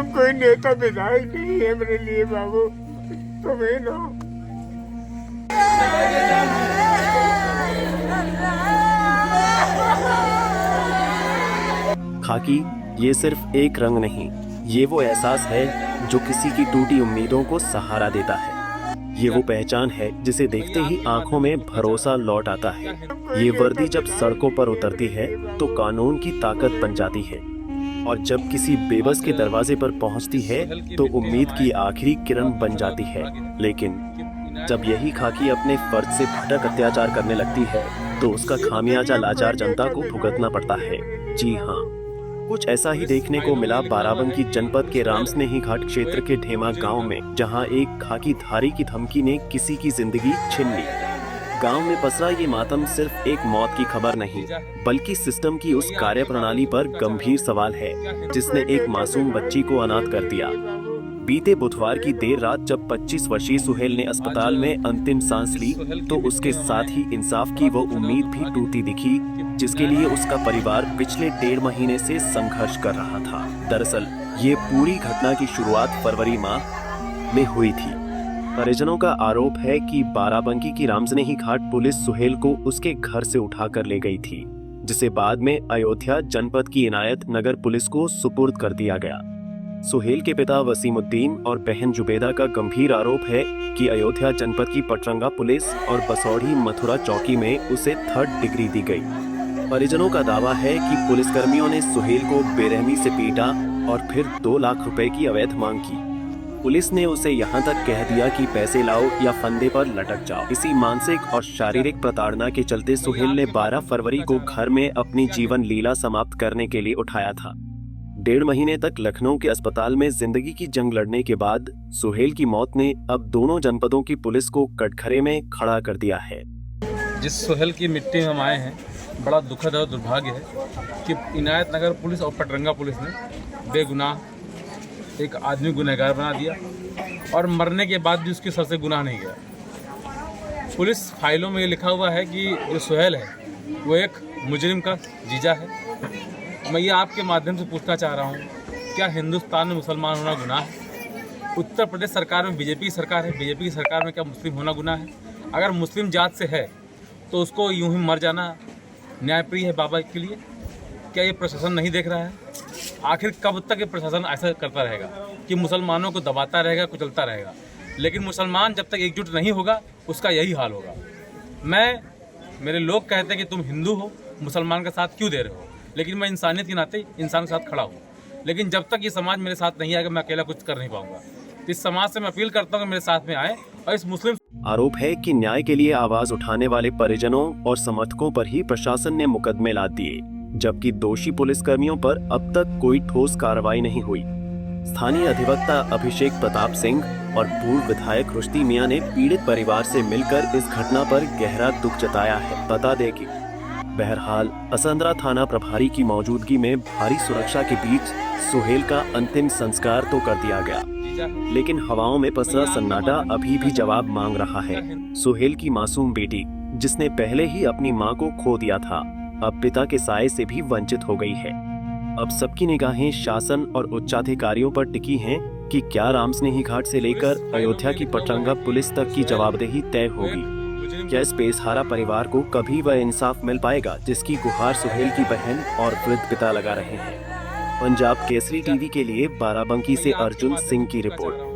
कोई नेता विधायक नहीं है मेरे लिए बाबू, तुम्हें लो। खाकी ये सिर्फ एक रंग नहीं, ये वो एहसास है जो किसी की टूटी उम्मीदों को सहारा देता है। ये वो पहचान है जिसे देखते ही आंखों में भरोसा लौट आता है। ये वर्दी जब सड़कों पर उतरती है तो कानून की ताकत बन जाती है, और जब किसी बेबस के दरवाजे पर पहुंचती है तो उम्मीद की आखिरी किरण बन जाती है। लेकिन जब यही खाकी अपने फर्ज से भटक अत्याचार करने लगती है तो उसका खामियाजा लाचार जनता को भुगतना पड़ता है। जी हाँ, कुछ ऐसा ही देखने को मिला बाराबंकी जनपद के रामस्नेही घाट क्षेत्र के ढेमा गांव में, जहां एक खाकीधारी की धमकी ने किसी की जिंदगी छीन ली। गांव में पसरा ये मातम सिर्फ एक मौत की खबर नहीं, बल्कि सिस्टम की उस कार्यप्रणाली पर गंभीर सवाल है जिसने एक मासूम बच्ची को अनाथ कर दिया। बीते बुधवार की देर रात जब 25 वर्षीय सुहेल ने अस्पताल में अंतिम सांस ली तो उसके साथ ही इंसाफ की वो उम्मीद भी टूटी दिखी जिसके लिए उसका परिवार पिछले 1.5 महीने से संघर्ष कर रहा था। दरअसल ये पूरी घटना की शुरुआत फरवरी माह में हुई थी। परिजनों का आरोप है कि बाराबंकी की रामस्नेही घाट पुलिस सुहेल को उसके घर से उठाकर ले गई थी, जिसे बाद में अयोध्या जनपद की इनायत नगर पुलिस को सुपुर्द कर दिया गया। सुहेल के पिता वसीमुद्दीन और बहन जुबेदा का गंभीर आरोप है कि अयोध्या जनपद की पटरंगा पुलिस और बसौड़ी मथुरा चौकी में उसे 3rd डिग्री दी गई। परिजनों का दावा है कि पुलिसकर्मियों ने सुहेल को बेरहमी से पीटा और फिर 2 लाख रुपए की अवैध मांग की। पुलिस ने उसे यहाँ तक कह दिया कि पैसे लाओ या फंदे पर लटक जाओ। इसी मानसिक और शारीरिक प्रताड़ना के चलते सुहेल ने 12 फरवरी को घर में अपनी जीवन लीला समाप्त करने के लिए उठाया था। 1.5 महीने तक लखनऊ के अस्पताल में जिंदगी की जंग लड़ने के बाद सुहेल की मौत ने अब दोनों जनपदों की पुलिस को कटघरे में खड़ा कर दिया है। जिस सुहेल की मिट्टी में हम आए हैं, बड़ा दुखद और दुर्भाग्य है कि इनायत नगर पुलिस और पटरंगा पुलिस ने बेगुनाह एक आदमी गुनहगार बना दिया और मरने के बाद भी उसके सर से गुनाह नहीं गया। पुलिस फाइलों में ये लिखा हुआ है कि जो सुहेल है वो एक मुजरिम का जीजा है। मैं ये आपके माध्यम से पूछना चाह रहा हूँ, क्या हिंदुस्तान में मुसलमान होना गुनाह है? उत्तर प्रदेश सरकार में बीजेपी की सरकार है, बीजेपी की सरकार में क्या मुस्लिम होना गुनाह है? अगर मुस्लिम जात से है तो उसको यूं ही मर जाना न्यायप्रिय है बाबा के लिए? क्या ये प्रशासन नहीं देख रहा है? आखिर कब तक ये प्रशासन ऐसा करता रहेगा कि मुसलमानों को दबाता रहेगा, कुचलता रहेगा? लेकिन मुसलमान जब तक एकजुट नहीं होगा उसका यही हाल होगा। मेरे लोग कहते हैं कि तुम हिंदू हो, मुसलमान का साथ क्यों दे रहे हो? लेकिन मैं इंसानियत के नाते इंसान के साथ खड़ा हूँ। लेकिन जब तक ये समाज मेरे साथ नहीं आएगा मैं अकेला कुछ कर नहीं पाऊंगा। इस समाज से मैं अपील करता हूँ कि मेरे साथ में आए और इस मुस्लिम। आरोप है कि न्याय के लिए आवाज उठाने वाले परिजनों और समर्थकों पर ही प्रशासन ने मुकदमे लाद दिए, जबकि दोषी पुलिसकर्मियों पर अब तक कोई ठोस कार्रवाई नहीं हुई। स्थानीय अधिवक्ता अभिषेक प्रताप सिंह और पूर्व विधायक रुश्ती मियां ने पीड़ित परिवार से मिलकर इस घटना पर गहरा दुख जताया है। बता दें कि बहरहाल असंद्रा थाना प्रभारी की मौजूदगी में भारी सुरक्षा के बीच सुहेल का अंतिम संस्कार तो कर दिया गया, लेकिन हवाओं में पसरा सन्नाटा अभी भी जवाब मांग रहा है। सुहेल की मासूम बेटी, जिसने पहले ही अपनी मां को खो दिया था, अब पिता के साये से भी वंचित हो गई है। अब सबकी निगाहें शासन और उच्चाधिकारियों पर टिकी हैं कि क्या रामस्नेही घाट से लेकर अयोध्या की पटरंगा पुलिस तक की जवाबदेही तय होगी। क्या इस बेसहारा परिवार को कभी वह इंसाफ मिल पाएगा जिसकी गुहार सुहेल की बहन और वृद्ध पिता लगा रहे हैं। पंजाब केसरी टीवी के लिए बाराबंकी से अर्जुन सिंह की रिपोर्ट।